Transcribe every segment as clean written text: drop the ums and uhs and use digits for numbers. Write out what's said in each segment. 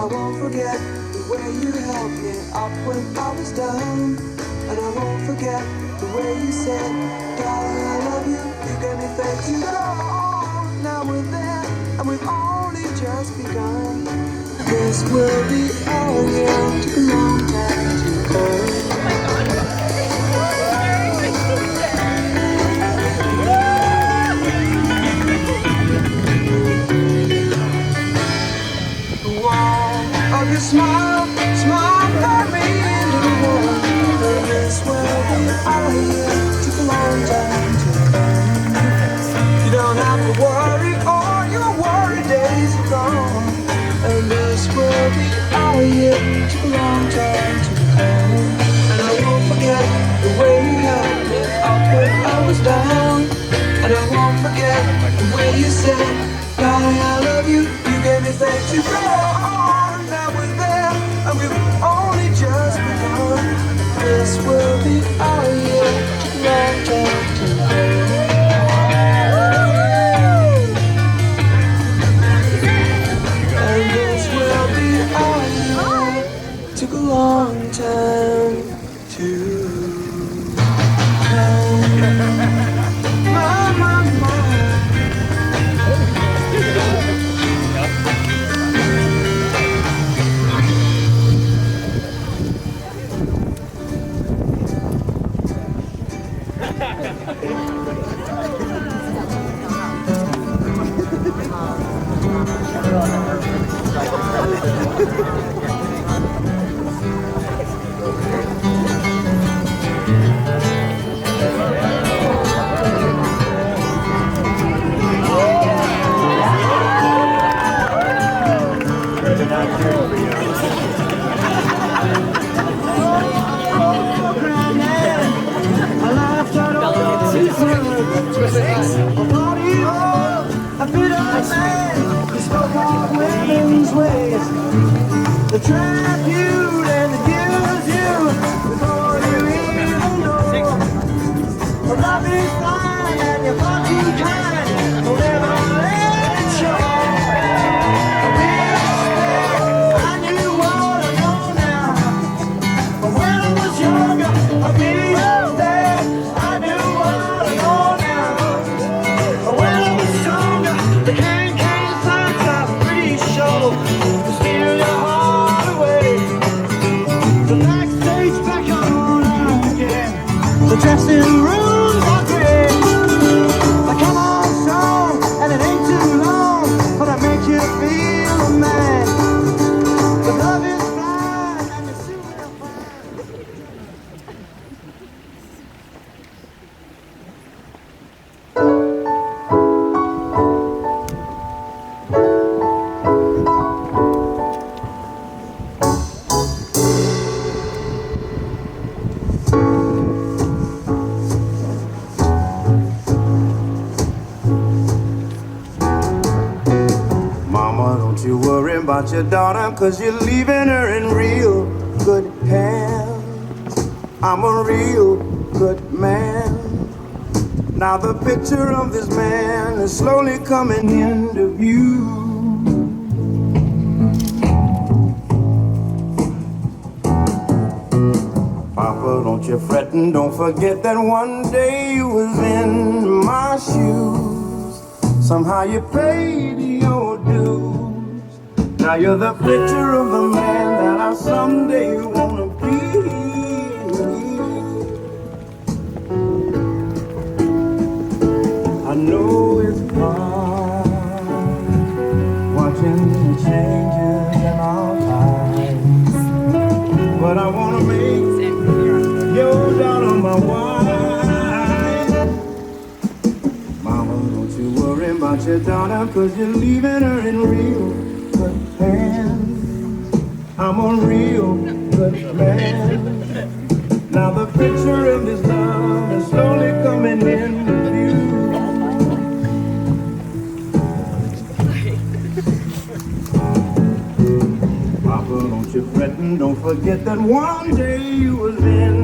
won't forget the way you helped me up when I was down. And I won't forget the way you said, darling, I love you. You gave me faith to go on. Now we're there, and we've only just begun. This will be our year. Took a long time to come. Of your smile, smile brought me into the world. And this will be our year. Took a long time to come. You don't have to worry, all your worry days are gone. And this will be our year. Took a long time to come. And I won't forget the way you held me up when I was down. And I won't forget the way you said, darling, I love you. You gave me faith to go on. Now we're there, and we've only just begun. This will be our year. Took a long time to come. And this will be our year. Took a long time to come. My. The trap you and the use you before you even know. Love is fine and you're far too kind. Don't ever let it show. I wish I knew what I know now. But when I was younger, I wish that I knew what I know now. But when I was stronger, the candy cane signs are pretty sure to steal your heart. The dressing rooms are great. They come on strong, and it ain't too long, but I make you feel a man. The love is blind, and you soon will find. You worry about your daughter, 'cause you're leaving her in real good hands. I'm a real good man. Now the picture of this man is slowly coming into view. Papa, don't you fret and don't forget that one day you was in my shoes. Somehow you paid your dues. Now you're the picture of the man that I someday wanna be. I know it's hard watching the changes in our lives, but I wanna make your daughter my wife. Mama, don't you worry about your daughter, 'cause you're leaving her in real good hands. I'm a real good man. Now the picture of this love is slowly coming into view. Papa, don't you fret and don't forget that one day you was in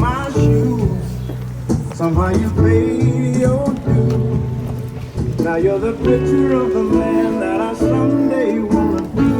my shoes. Somehow you paid your dues. Now you're the picture of the man that I someday wanna be.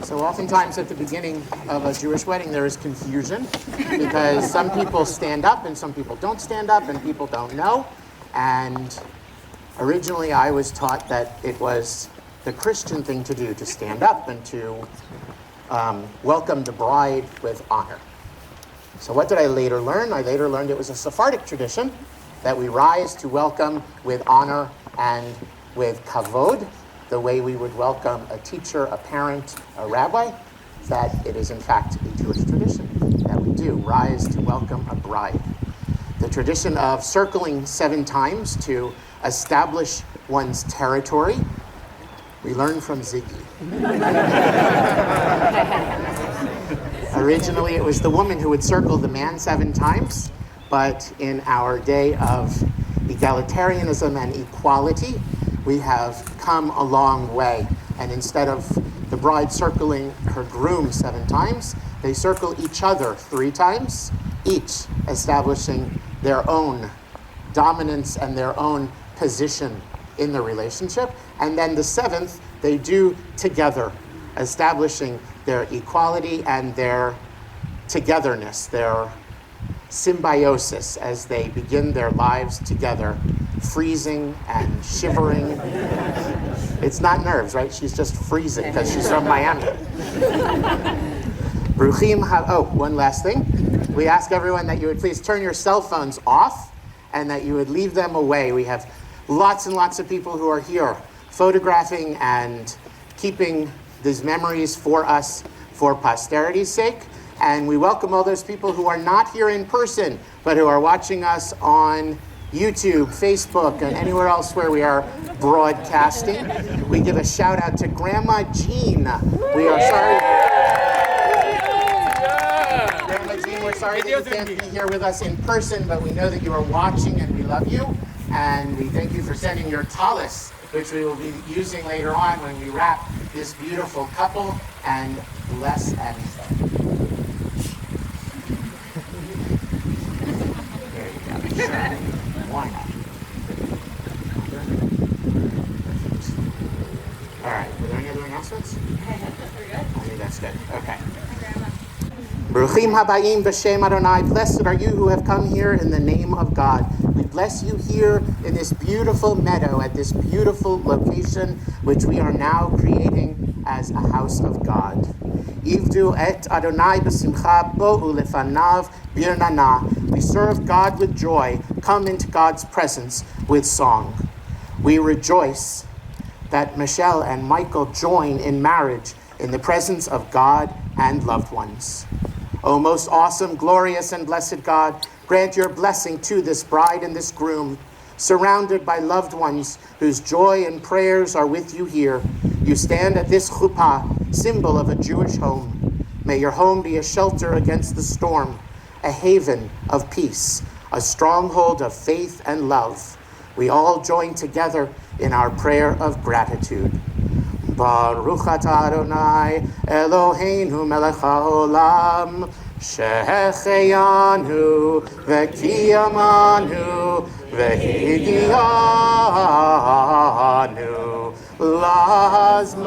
So oftentimes at the beginning of a Jewish wedding, there is confusion because some people stand up and some people don't stand up and people don't know. And originally I was taught that it was the Christian thing to do, to stand up and to welcome the bride with honor. So what did I later learn? I later learned it was a Sephardic tradition that we rise to welcome with honor and with kavod, the way we would welcome a teacher, a parent, a rabbi, that it is in fact a Jewish tradition that we do, rise to welcome a bride. The tradition of circling 7 times to establish one's territory, we learn from Ziggy. Originally it was the woman who would circle the man 7 times, but in our day of egalitarianism and equality, we have come a long way. And instead of the bride circling her groom 7 times, they circle each other 3 times, each establishing their own dominance and their own position in the relationship. And then the 7th, they do together, establishing their equality and their togetherness, their symbiosis as they begin their lives together, freezing and shivering. It's not nerves, right? She's just freezing because she's from Miami. One last thing. We ask everyone that you would please turn your cell phones off and that you would leave them away. We have lots and lots of people who are here photographing and keeping these memories for us for posterity's sake. And we welcome all those people who are not here in person, but who are watching us on YouTube, Facebook, and anywhere else where we are broadcasting. We give a shout out to Grandma Jean. We are sorry. Grandma Jean, we're sorry that you can't be here with us in person, but we know that you are watching and we love you. And we thank you for sending your talis, which we will be using later on when we wrap this beautiful couple and bless and why not? All right, were there any other announcements? We're good. I think that's good. Okay. Baruchim habayim b'shem Adonai. Blessed are you who have come here in the name of God. We bless you here in this beautiful meadow at this beautiful location, which we are now creating as a house of God. Ivdu et Adonai b'simcha bo'u lefanav birnana. We serve God with joy. Come into God's presence with song. We rejoice that Michelle and Michael join in marriage in the presence of God and loved ones. O most awesome, glorious, and blessed God, grant your blessing to this bride and this groom, surrounded by loved ones whose joy and prayers are with you here. You stand at this chuppah, symbol of a Jewish home. May your home be a shelter against the storm, a haven of peace, a stronghold of faith and love. We all join together in our prayer of gratitude. Baruch atah Adonai Eloheinu melech haolam shehecheyanu v'kiyamanu v'higiyanu lazman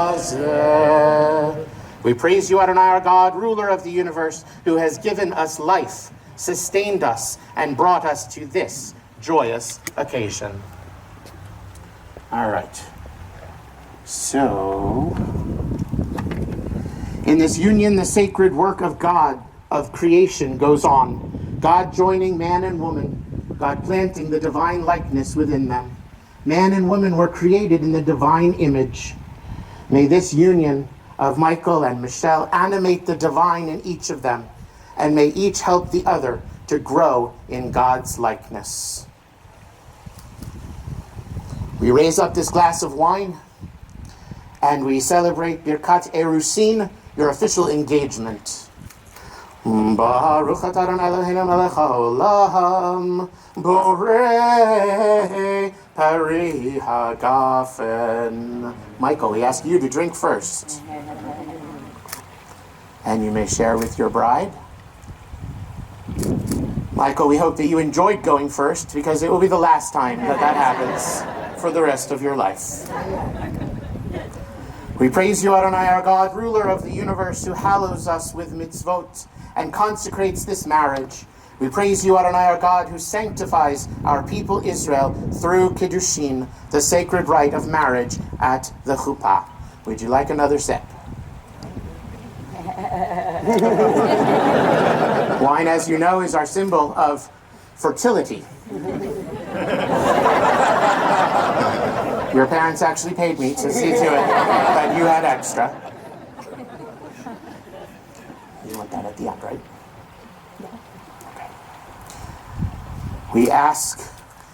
hazeh. We praise you, Adonai, our God, ruler of the universe, who has given us life, sustained us, and brought us to this joyous occasion. All right. So, in this union, the sacred work of God, of creation, goes on. God joining man and woman, God planting the divine likeness within them. Man and woman were created in the divine image. May this union of Michael and Michelle animate the divine in each of them, and may each help the other to grow in God's likeness. We raise up this glass of wine and we celebrate Birkat Erusin, your official engagement. Baruch atah Adonai Eloheinu melech haolam, borei pari hagafen. Michael, we ask you to drink first. And you may share with your bride. Michael, we hope that you enjoyed going first, because it will be the last time that happens for the rest of your life. We praise you, Adonai, our God, ruler of the universe, who hallows us with mitzvot and consecrates this marriage. We praise you, Adonai, our God, who sanctifies our people Israel through Kiddushin, the sacred rite of marriage at the chuppah. Would you like another sip? Wine, as you know, is our symbol of fertility. Your parents actually paid me to see to it that you had extra. You want that at the end, right? Okay. We ask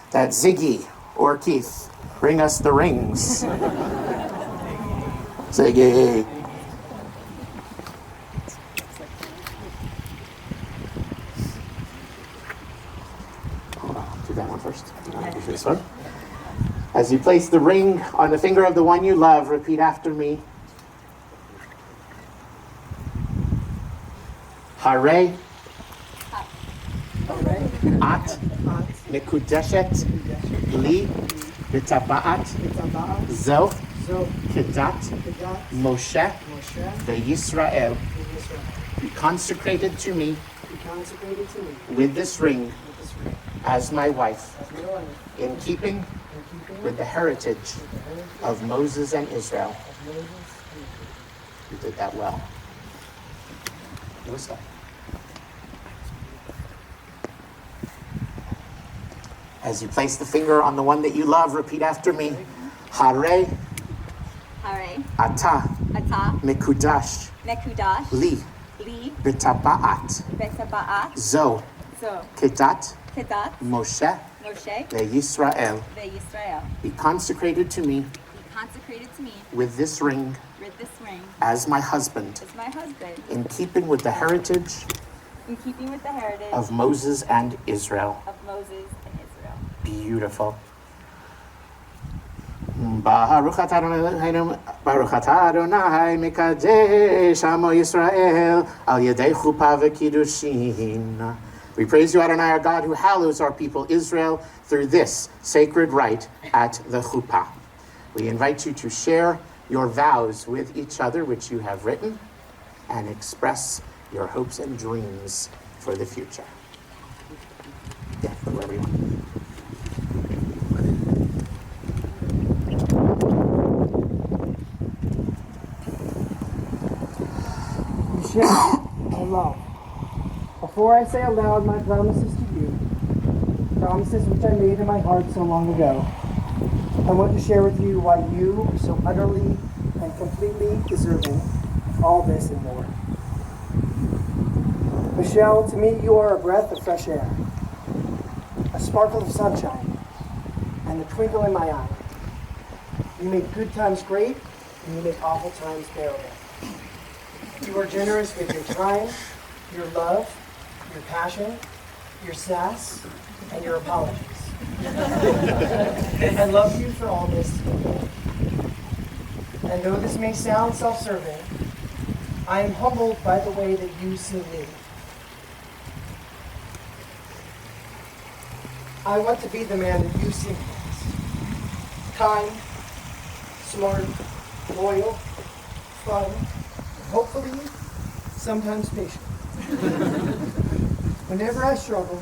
that Ziggy or Keith bring us the rings. Ziggy. Hold on, do that one first. This one. As you place the ring on the finger of the one you love, repeat after me. Hare at mekudeshet li b'taba'at zo kedat Moshe ve'Yisrael. Be consecrated to me with this ring as my wife, in keeping with the heritage of Moses and Israel. You did that well. What's that? As you place the finger on the one that you love, repeat after me. Hare ata mekudash li b'taba'at zo kedat Moshe ve'Yisrael. Be consecrated to me with this ring as my husband, in keeping with the heritage of Moses and Israel. Beautiful. Baruch atah Adonai mekadesh amo Yisrael al yedei chuppah v'kiddushin. We praise you, Adonai, our God, who hallows our people Israel through this sacred rite at the chuppah. We invite you to share your vows with each other, which you have written, and express your hopes and dreams for the future. Yeah, put wherever you want. Michelle, I love. Before I say aloud my promises to you, promises which I made in my heart so long ago, I want to share with you why you are so utterly and completely deserving all this and more. Michelle, to me you are a breath of fresh air, a sparkle of sunshine, and a twinkle in my eye. You make good times great, and you make awful times bearable. You are generous with your time, your love, your passion, your sass, and your apologies. I love you for all this. And though this may sound self-serving, I am humbled by the way that you see me. I want to be the man that you see me as. Kind, smart, loyal, fun, and hopefully sometimes patient. Whenever I struggle,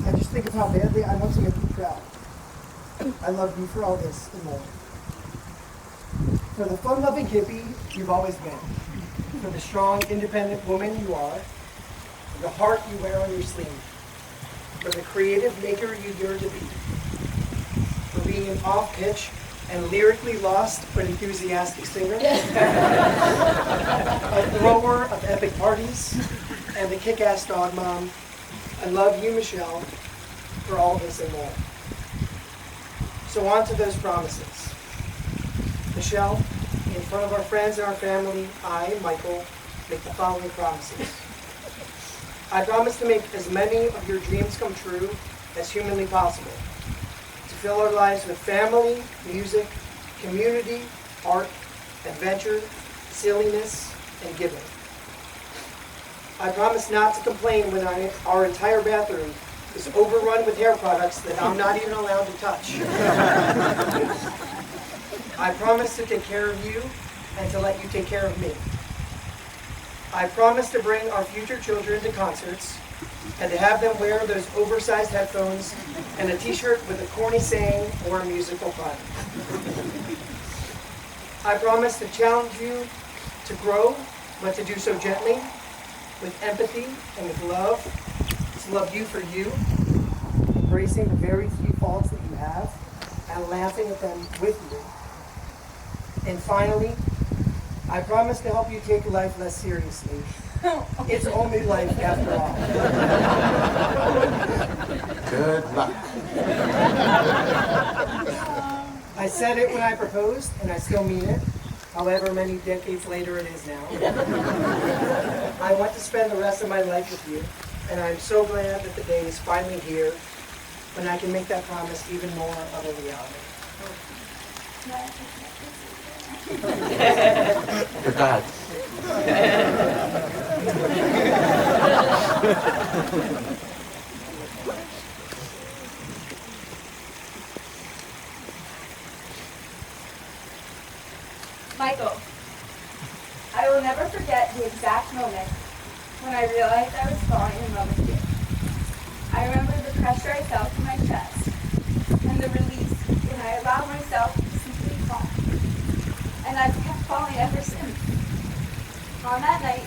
I just think of how badly I want to make you proud. I love you for all this and more. For the fun-loving hippie you've always been. For the strong, independent woman you are. For the heart you wear on your sleeve. For the creative maker you yearn to be. For being an off-pitch and lyrically lost but enthusiastic singer. A thrower of epic parties. And the kick-ass dog mom. I love you, Michelle, for all this and more. So So on to those promises. Michelle, in front of our friends and our family, I, Michael, make the following promises. I promise to make as many of your dreams come true as humanly possible. To fill our lives with family, music, community, art, adventure, silliness, and giving. I promise not to complain when our entire bathroom is overrun with hair products that I'm not even allowed to touch. I promise to take care of you and to let you take care of me. I promise to bring our future children to concerts and to have them wear those oversized headphones and a t-shirt with a corny saying or a musical pun. I promise to challenge you to grow, but to do so gently, with empathy and with love, to love you for you, embracing the very few faults that you have, and laughing at them with you. And finally, I promise to help you take life less seriously. It's only life after all. Good luck. I said it when I proposed, and I still mean it, however many decades later it is now. I want to spend the rest of my life with you, and I'm so glad that the day is finally here when I can make that promise even more of a reality. Good God. Michael, I will never forget the exact moment when I realized I was falling in love with you. I remember the pressure I felt in my chest and the release when I allowed myself to simply fall. And I've kept falling ever since. On that night,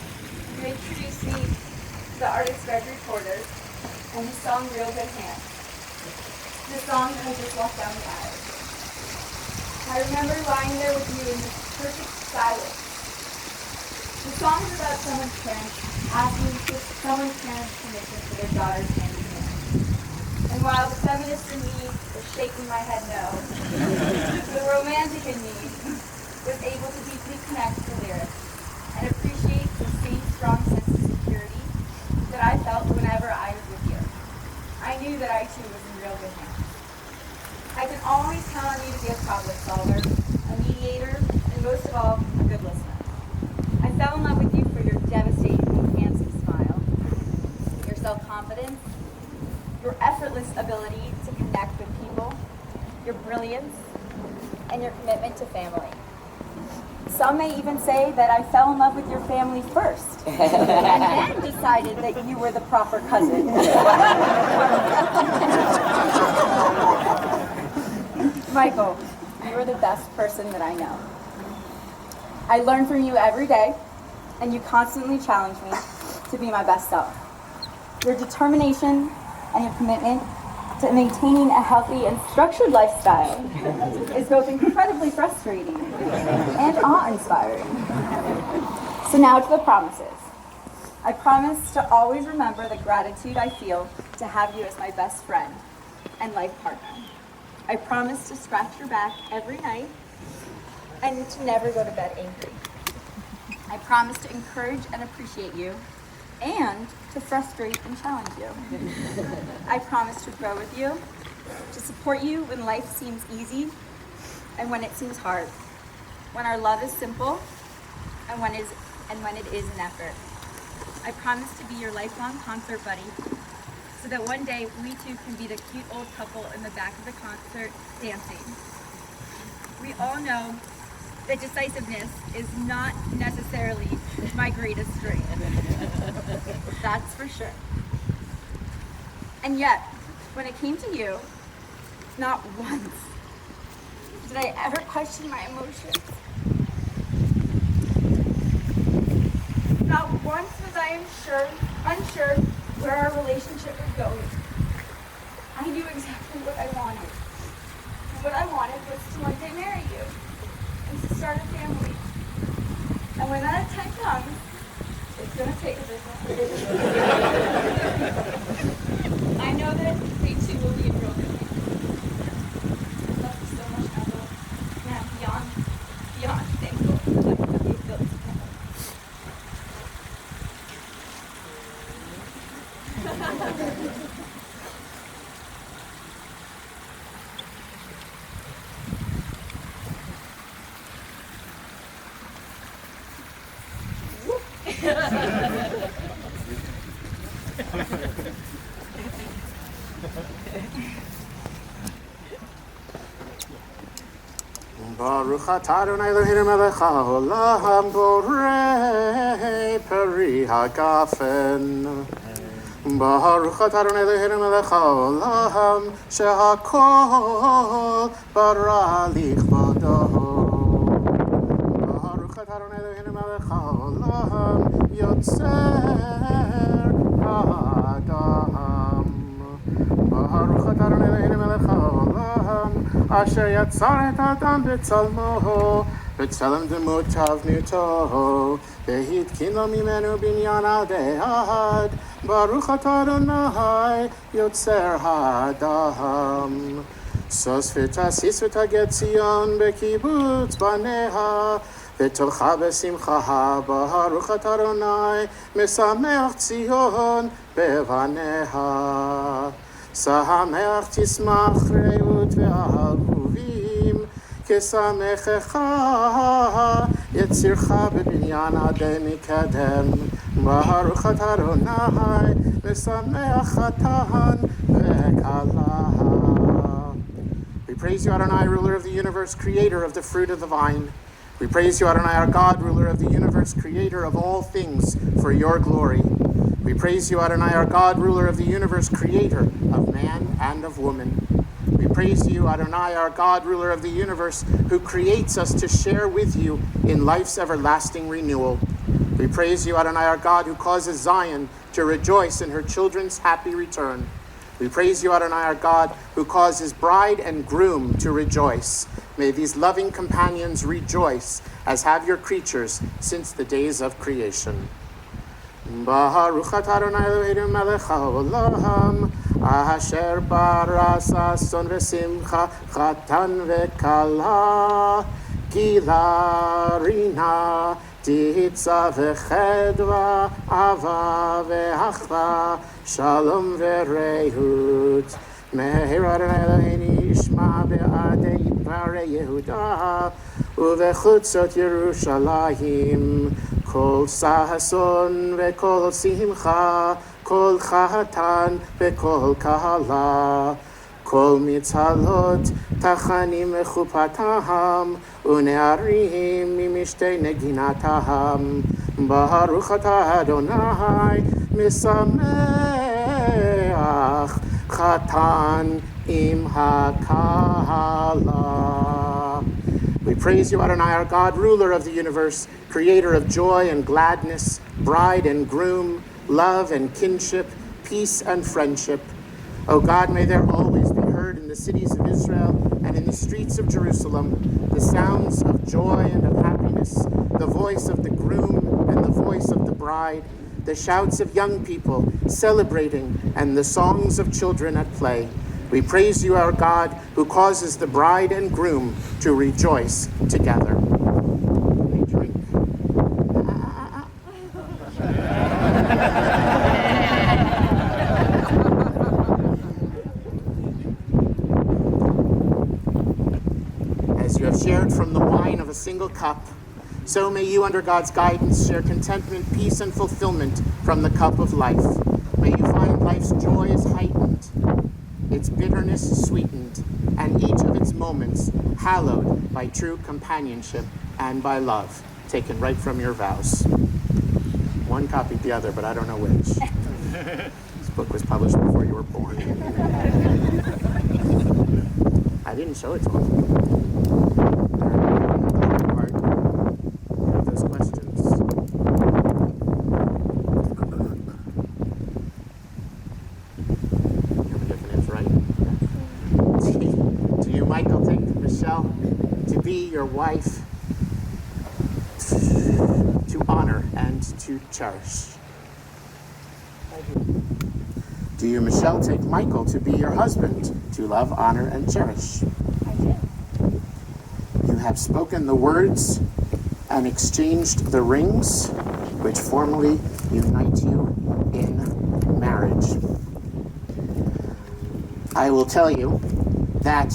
you introduced me to the artist Greg Reporter and the song Real Good Hands. The song that I just walked down the aisle. I remember lying there with you in this perfect silence. The song is about someone's parents asking someone's parents permission for their daughter's hand in hand. And while the feminist in me was shaking my head no, the romantic in me was able to deeply connect to the lyrics and appreciate the same strong sense of security that I felt whenever I was with you. I knew that I too was in real good hands. I can always count on you to be a problem solver, a mediator, and most of all, a good listener. I fell in love with you for your devastatingly handsome smile, your self-confidence, your effortless ability to connect with people, your brilliance, and your commitment to family. Some may even say that I fell in love with your family first, and then decided that you were the proper cousin. Michael, you are the best person that I know. I learn from you every day, and you constantly challenge me to be my best self. Your determination and your commitment to maintaining a healthy and structured lifestyle is both incredibly frustrating and awe-inspiring. So now to the promises. I promise to always remember the gratitude I feel to have you as my best friend and life partner. I promise to scratch your back every night and to never go to bed angry. I promise to encourage and appreciate you and to frustrate and challenge you. I promise to grow with you, to support you when life seems easy and when it seems hard, when our love is simple and when it is an effort. I promise to be your lifelong concert buddy, so that one day we too can be the cute old couple in the back of the concert dancing. We all know that decisiveness is not necessarily my greatest strength. That's for sure. And yet, when it came to you, not once did I ever question my emotions. Not once was I unsure where our relationship was going. I knew exactly what I wanted. And what I wanted was to one day marry you and to start a family. And when that time comes, it's going to take a bit longer. I know that we too will be in real good hands. Baruch atah Adonai Eloheinu melech haolam borei peri hagafen. Baruch atah Adonai Eloheinu melech haolam shehakol bara lichvado. Baruch atah Adonai Eloheinu melech haolam yotzer ha'adam. Baruch atah Adonai Eloheinu melech haolam asher yatzar et adam b'tzalmo b'tzelem demutav nito v'hitkin lo mimenu binyan al de'ad. Baruch atah Adonai yotzer ha'adam. Sos v'tasis v'taget Zion b'kibutz baneha v'tocha b'simcha. Baruch atah Adonai mesameach Zion b'vaneha. Sahameach tismach reut ve'ahuvim kesamechecha yetzircha b'binyan adei mikadem. Baruch atah Adonai mesameach chatan ve'kala. We praise you, Adonai, ruler of the universe, creator of the fruit of the vine. We praise you, Adonai, our God, ruler of the universe, creator of all things, for your glory. We praise you, Adonai, our God, ruler of the universe, creator of man and of woman. We praise you, Adonai, our God, ruler of the universe, who creates us to share with you in life's everlasting renewal. We praise you, Adonai, our God, who causes Zion to rejoice in her children's happy return. We praise you, Adonai, our God, who causes bride and groom to rejoice. May these loving companions rejoice, as have your creatures since the days of creation. Baruch atah Adonai Eloheinu melech haolam asher bara sason v'simcha chatan v'kala gila rina titza v'chedva ava v'achva shalom v'rehut. Meher Adonai Eloheinu yishma be'adei parei Yehuda uvechutzot Yerushalayim. Kol sahason ve'kol simcha, kol chatan ve'kol kahala, kol mitzalot tachanim mechupatam, unearim mimishtei neginataham. Baruch atah Adonai misameach chatan im hakahala. We praise you, Adonai, our God, ruler of the universe, creator of joy and gladness, bride and groom, love and kinship, peace and friendship. O God, may there always be heard in the cities of Israel and in the streets of Jerusalem the sounds of joy and of happiness, the voice of the groom and the voice of the bride, the shouts of young people celebrating and the songs of children at play. We praise you, our God, who causes the bride and groom to rejoice together. They drink. As you have shared from the wine of a single cup, so may you, under God's guidance, share contentment, peace, and fulfillment from the cup of life. May you find life's joys heightened, its bitterness sweetened, and each of its moments hallowed by true companionship and by love, taken right from your vows. One copied the other, but I don't know which. This book was published before you were born. I didn't show it to him. Those questions. Do you, Michael, take Michelle to be your wife, to honor and to cherish? Do you, Michelle, take Michael to be your husband, to love, honor, and cherish? I do. You have spoken the words and exchanged the rings which formally unite you in marriage. I will tell you that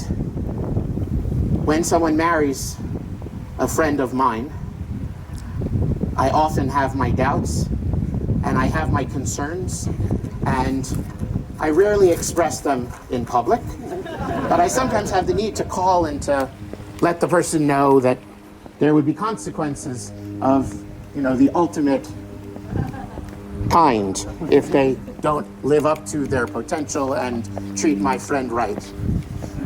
when someone marries a friend of mine, I often have my doubts, and I have my concerns, and I rarely express them in public, but I sometimes have the need to call and to let the person know that there would be consequences of, the ultimate kind if they don't live up to their potential and treat my friend right.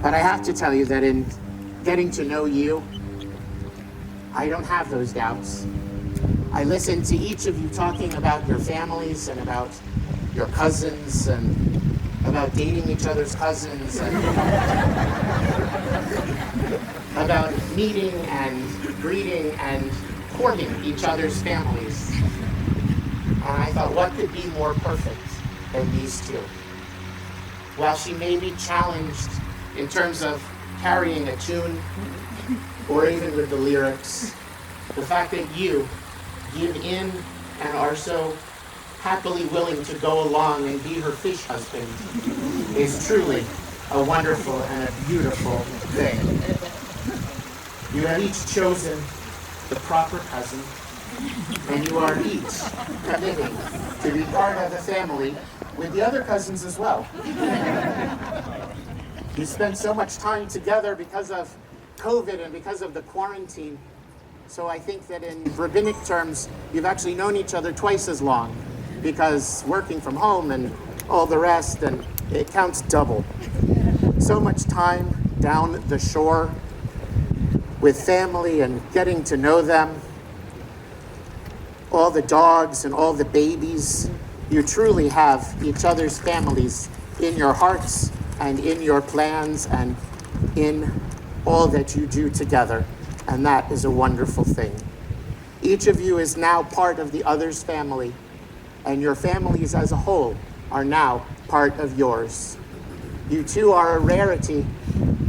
But I have to tell you that in getting to know you, I don't have those doubts. I listen to each of you talking about your families and about your cousins and about dating each other's cousins and about meeting and greeting and courting each other's families. And I thought, what could be more perfect than these two? While she may be challenged in terms of carrying a tune or even with the lyrics, the fact that you give in and are so happily willing to go along and be her fish husband is truly a wonderful and a beautiful thing. You have each chosen the proper cousin, and you are each committing to be part of the family with the other cousins as well. You spend so much time together because of COVID and because of the quarantine. So I think that in rabbinic terms, you've actually known each other twice as long, because working from home and all the rest, and it counts double. So much time down the shore with family and getting to know them. All the dogs and all the babies. You truly have each other's families in your hearts and in your plans and in all that you do together. And that is a wonderful thing. Each of you is now part of the other's family, and your families as a whole are now part of yours. You two are a rarity,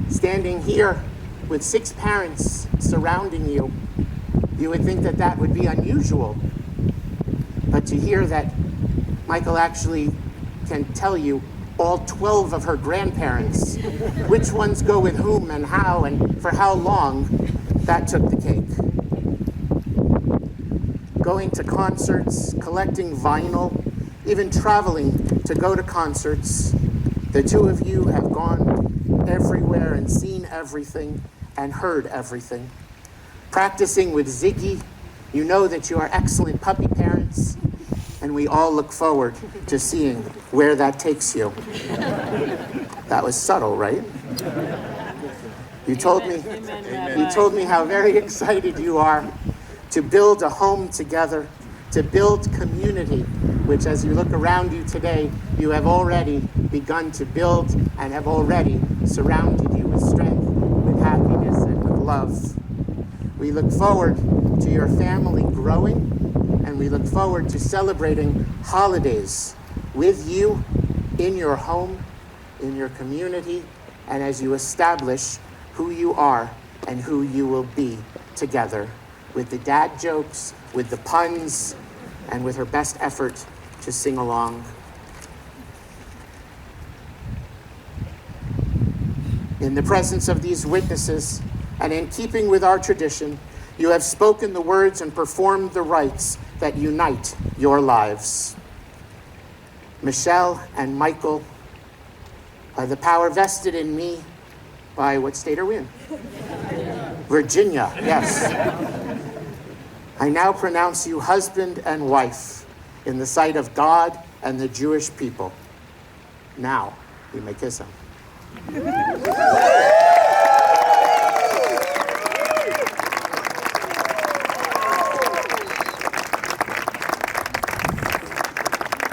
standing here with 6 parents surrounding you. You would think that that would be unusual, but to hear that Michael actually can tell you all 12 of her grandparents, which ones go with whom and how and for how long, that took the cake. Going to concerts, collecting vinyl, even traveling to go to concerts. The two of you have gone everywhere and seen everything and heard everything. Practicing with Ziggy, you know that you are excellent puppy parents, and we all look forward to seeing where that takes you. That was subtle, right? You told me how very excited you are to build a home together, to build community, which as you look around you today, you have already begun to build and have already surrounded you with strength, with happiness, and with love. We look forward to your family growing, and we look forward to celebrating holidays with you in your home, in your community, and as you establish who you are and who you will be together, with the dad jokes, with the puns, and with her best effort to sing along. In the presence of these witnesses, and in keeping with our tradition, you have spoken the words and performed the rites that unite your lives. Michelle and Michael, by the power vested in me by, what state are we in? Virginia, yes. I now pronounce you husband and wife in the sight of God and the Jewish people. Now, you may kiss him.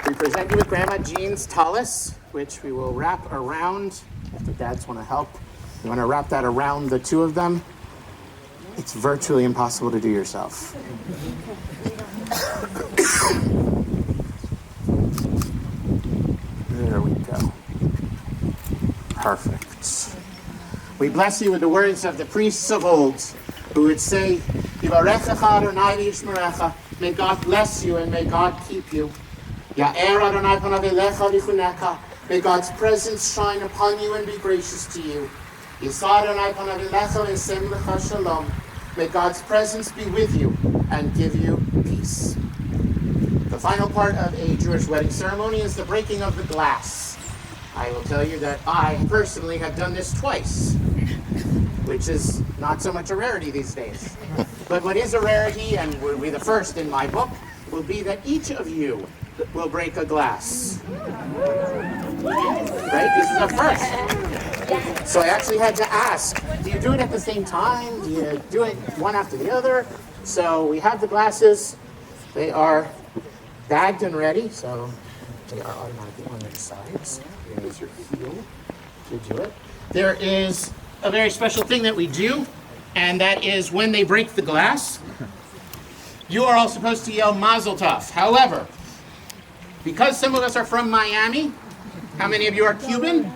We present you with Grandma Jean's tallis, which we will wrap around, if the dads want to help. You want to wrap that around the two of them? It's virtually impossible to do yourself. There we go. Perfect. We bless you with the words of the priests of old, who would say, Yivarechecha Adonai v'yishmerecha. May God bless you and may God keep you. Ya'er Adonai panav elecha v'chunecha. May God's presence shine upon you and be gracious to you. Yisa Adonai panav elecha v'yasem lecha shalom. May God's presence be with you and give you peace. peace. The final part of a Jewish wedding ceremony is the breaking of the glass. I will tell you that I personally have done this twice, which is not so much a rarity these days. But what is a rarity, and will be the first in my book, will be that each of you will break a glass. Right? This is the first. So I actually had to ask, do you do it at the same time? Do you do it one after the other? So we have the glasses. They are bagged and ready, so they are automatically on their sides. Here's your heel to do it. There is a very special thing that we do, and that is when they break the glass, you are all supposed to yell Mazel Tov. However, because some of us are from Miami, how many of you are Cuban?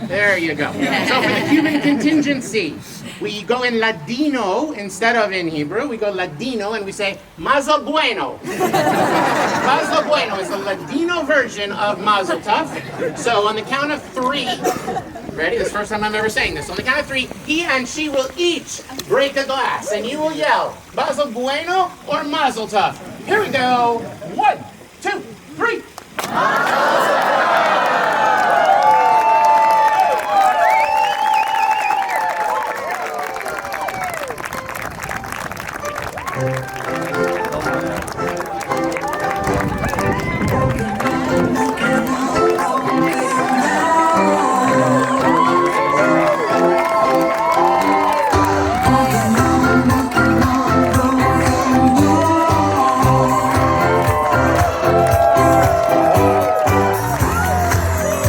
There you go. So for the Cuban contingency, we go in Ladino instead of in Hebrew. We go Ladino and we say Mazel Bueno. Mazel Bueno is the Ladino version of Mazel Tov. So on the count of 3, ready? This is the first time I'm ever saying this. On the count of 3, he and she will each break a glass, and you will yell Mazel Bueno or Mazel Tov. Here we go. 1, 2, 3.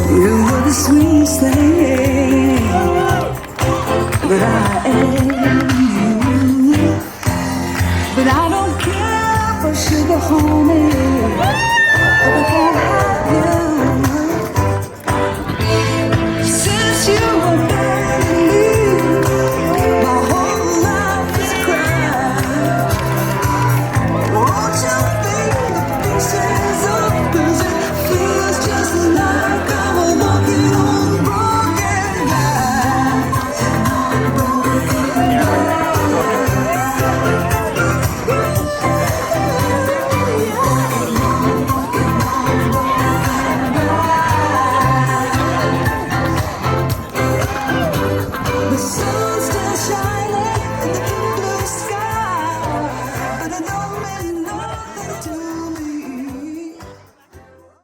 You were the sweetest thing that I ever knew. But I don't care for sugar, honey, if I can't have you. Since you were baby, my whole life is crying. Won't you think the pieces of this? It feels just like I'm walking on broken glass. The sun